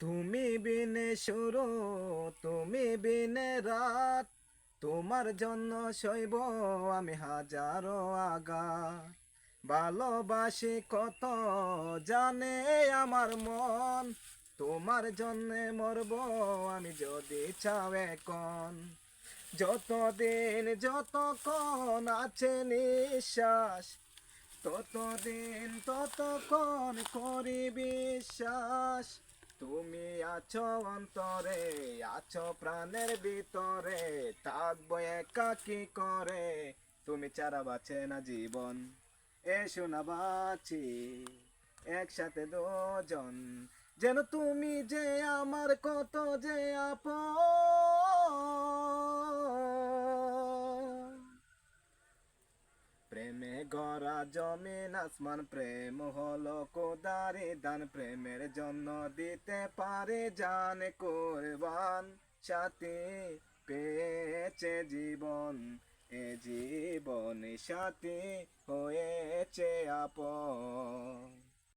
তুমি বিনে শুরু, তুমি বিনে রাত, তোমার জন্য সইব আমি হাজারো আঘাত। ভালোবাসি কত জানে আমার মন, তোমার জন্যে মরব আমি যদি চাও এখন। যতদিন যতক্ষণ আছে নিঃশ্বাস, ততদিন ততক্ষণ করি বিশ্বাস। তুমি আছো অন্তরে, আছো প্রাণের ভিতরে, থাকবো একাকি করে, তুমি ছাড়া বাঁচে না জীবন। এসো না বাঁচি একসাথে দুজন, যেন তুমি যে আমার কত যে আপন। প্রেমে গড়া জমিন আসমান, প্রেম হলো খোদারি দান, প্রেমের জন্য দিতে পারে জান কুরবান। সাথী পেয়েছে জীবন, এ জীবন সাথী হয়েছে আপন।